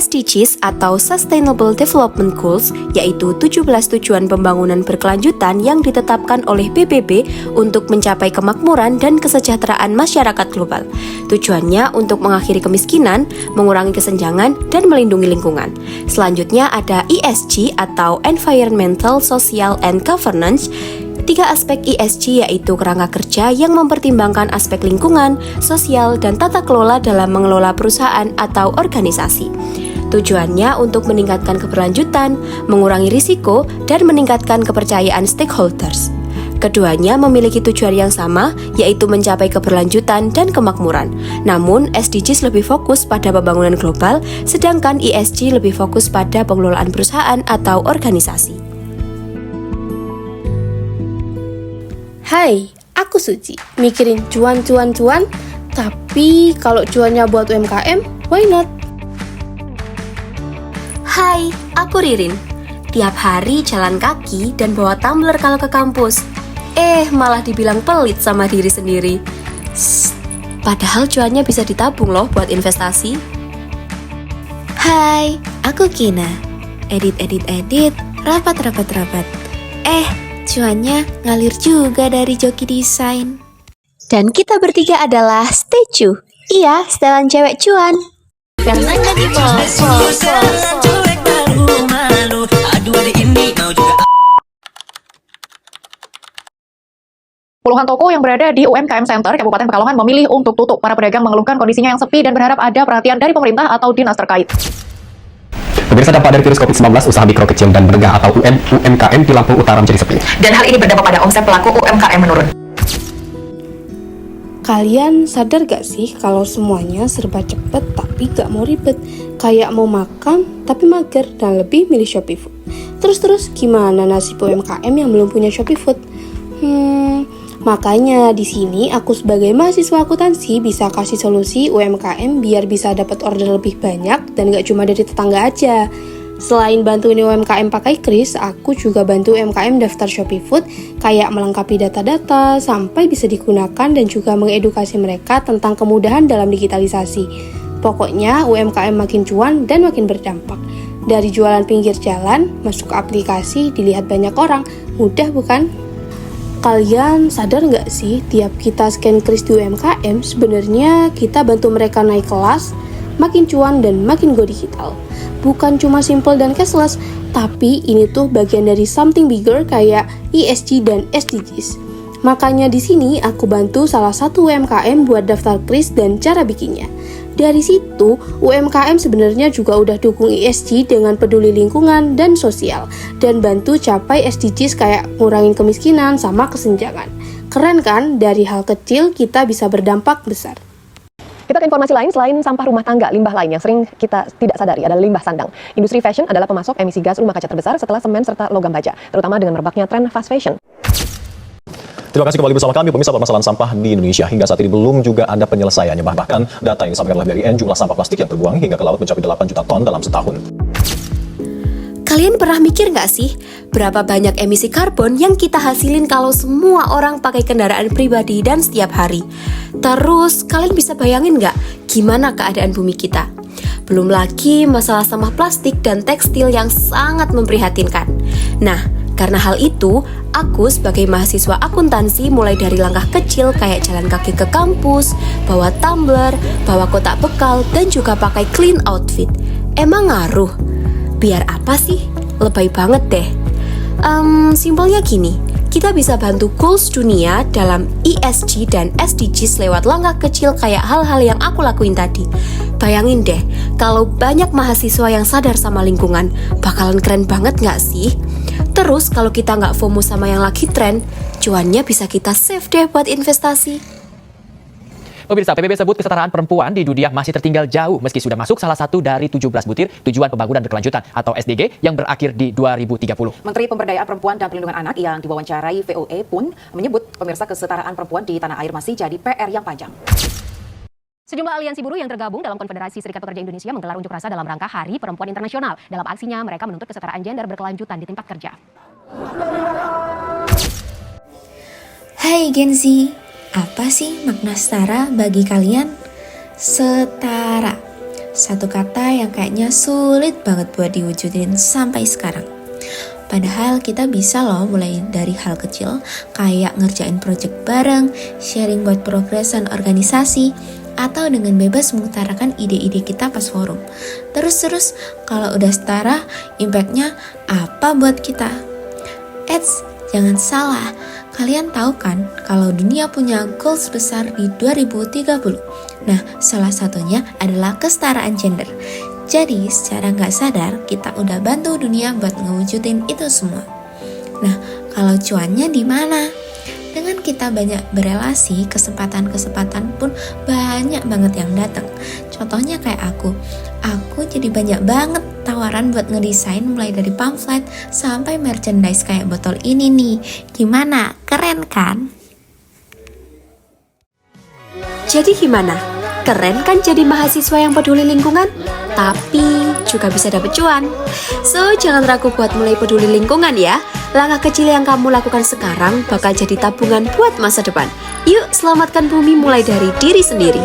SDGs atau Sustainable Development Goals, yaitu 17 tujuan pembangunan berkelanjutan yang ditetapkan oleh PBB untuk mencapai kemakmuran dan kesejahteraan masyarakat global. Tujuannya untuk mengakhiri kemiskinan, mengurangi kesenjangan, dan melindungi lingkungan. Selanjutnya ada ESG atau Environmental, Social, and Governance. 3 aspek ESG yaitu kerangka kerja yang mempertimbangkan aspek lingkungan, sosial, dan tata kelola dalam mengelola perusahaan atau organisasi. Tujuannya untuk meningkatkan keberlanjutan, mengurangi risiko, dan meningkatkan kepercayaan stakeholders. Keduanya memiliki tujuan yang sama, yaitu mencapai keberlanjutan dan kemakmuran. Namun, SDGs lebih fokus pada pembangunan global, sedangkan ESG lebih fokus pada pengelolaan perusahaan atau organisasi. Hai, aku Suci. Mikirin cuan, tapi kalau cuannya buat UMKM, why not? Hai, aku Ririn. Tiap hari jalan kaki dan bawa tumbler kalau ke kampus. Malah dibilang pelit sama diri sendiri. Padahal cuannya bisa ditabung loh buat investasi. Hai, aku Kina. Edit, rapat. Cuannya ngalir juga dari Joki Desain. Dan kita bertiga adalah Statue. Iya, setelan cewek cuan. Karena jadi Puluhan toko yang berada di UMKM Center Kabupaten Pekalongan memilih untuk tutup. Para pedagang mengeluhkan kondisinya yang sepi dan berharap ada perhatian dari pemerintah atau dinas terkait. Pemirsa, dampak dari virus COVID-19, usaha mikro, kecil, dan menengah atau UMKM di Lampung Utara menjadi sepi. Dan hal ini berdampak pada omset pelaku UMKM menurun. Kalian sadar gak sih kalau semuanya serba cepet tapi gak mau ribet? Kayak mau makan tapi mager dan lebih milih Shopee Food. Terus gimana nasib UMKM yang belum punya Shopee Food? Makanya di sini aku sebagai mahasiswa akuntansi bisa kasih solusi UMKM biar bisa dapat order lebih banyak dan gak cuma dari tetangga aja. Selain bantuin UMKM pakai kris, aku juga bantu UMKM daftar Shopee Food, kayak melengkapi data-data sampai bisa digunakan dan juga mengedukasi mereka tentang kemudahan dalam digitalisasi. Pokoknya UMKM makin cuan dan makin berdampak. Dari jualan pinggir jalan, masuk ke aplikasi, dilihat banyak orang. Mudah bukan? Kalian sadar nggak sih, tiap kita scan kris di UMKM, sebenarnya kita bantu mereka naik kelas, makin cuan dan makin go digital. Bukan cuma simple dan cashless, tapi ini tuh bagian dari something bigger kayak ESG dan SDGs. Makanya di sini aku bantu salah satu UMKM buat daftar kris dan cara bikinnya. Dari situ, UMKM sebenarnya juga udah dukung ESG dengan peduli lingkungan dan sosial, dan bantu capai SDGs kayak ngurangin kemiskinan sama kesenjangan. Keren kan? Dari hal kecil kita bisa berdampak besar. Kita ke informasi lain. Selain sampah rumah tangga, limbah lain yang sering kita tidak sadari adalah limbah sandang. Industri fashion adalah pemasok emisi gas rumah kaca terbesar setelah semen serta logam baja, terutama dengan merebaknya tren fast fashion. Terima kasih kembali bersama kami, pemirsa. Permasalahan sampah di Indonesia hingga saat ini belum juga ada penyelesaiannya. Bahkan data yang disampaikan oleh BRIN, jumlah sampah plastik yang terbuang hingga ke laut mencapai 8 juta ton dalam setahun. Kalian pernah mikir nggak sih, berapa banyak emisi karbon yang kita hasilin kalau semua orang pakai kendaraan pribadi dan setiap hari? Terus, kalian bisa bayangin nggak gimana keadaan bumi kita? Belum lagi masalah sampah plastik dan tekstil yang sangat memprihatinkan. Nah, karena hal itu, aku sebagai mahasiswa akuntansi mulai dari langkah kecil kayak jalan kaki ke kampus, bawa tumbler, bawa kotak bekal, dan juga pakai clean outfit. Emang ngaruh? Biar apa sih? Lebay banget deh. Simpelnya gini, kita bisa bantu goals dunia dalam ESG dan SDGs lewat langkah kecil kayak hal-hal yang aku lakuin tadi. Bayangin deh, kalau banyak mahasiswa yang sadar sama lingkungan, bakalan keren banget gak sih? Terus kalau kita nggak FOMO sama yang lagi tren, cuannya bisa kita save deh buat investasi. Pemirsa, PBB sebut kesetaraan perempuan di dunia masih tertinggal jauh meski sudah masuk salah satu dari 17 butir tujuan pembangunan berkelanjutan atau SDG yang berakhir di 2030. Menteri Pemberdayaan Perempuan dan Perlindungan Anak yang diwawancarai VOA pun menyebut pemirsa kesetaraan perempuan di tanah air masih jadi PR yang panjang. Sejumlah aliansi buruh yang tergabung dalam Konfederasi Serikat Pekerja Indonesia menggelar unjuk rasa dalam rangka Hari Perempuan Internasional. Dalam aksinya, mereka menuntut kesetaraan gender berkelanjutan di tempat kerja. Hai Gen Z, apa sih makna setara bagi kalian? Setara. Satu kata yang kayaknya sulit banget buat diwujudin sampai sekarang. Padahal kita bisa loh mulai dari hal kecil, kayak ngerjain project bareng, sharing buat progresan organisasi, atau dengan bebas mengutarakan ide-ide kita pas forum. Terus kalau udah setara, impactnya apa buat kita? Eits, jangan salah, kalian tahu kan kalau dunia punya goals besar di 2030. Nah, salah satunya adalah kesetaraan gender. Jadi, secara nggak sadar, kita udah bantu dunia buat ngewujudin itu semua. Nah, kalau cuannya di mana? Dengan kita banyak berelasi, kesempatan-kesempatan pun banyak banget yang datang. Contohnya kayak aku jadi banyak banget tawaran buat ngedesain mulai dari pamflet sampai merchandise kayak botol ini nih. Gimana? Keren kan? Jadi gimana? Keren kan jadi mahasiswa yang peduli lingkungan? Tapi juga bisa dapet cuan. So, jangan ragu buat mulai peduli lingkungan ya. Langkah kecil yang kamu lakukan sekarang bakal jadi tabungan buat masa depan. Yuk, selamatkan bumi mulai dari diri sendiri.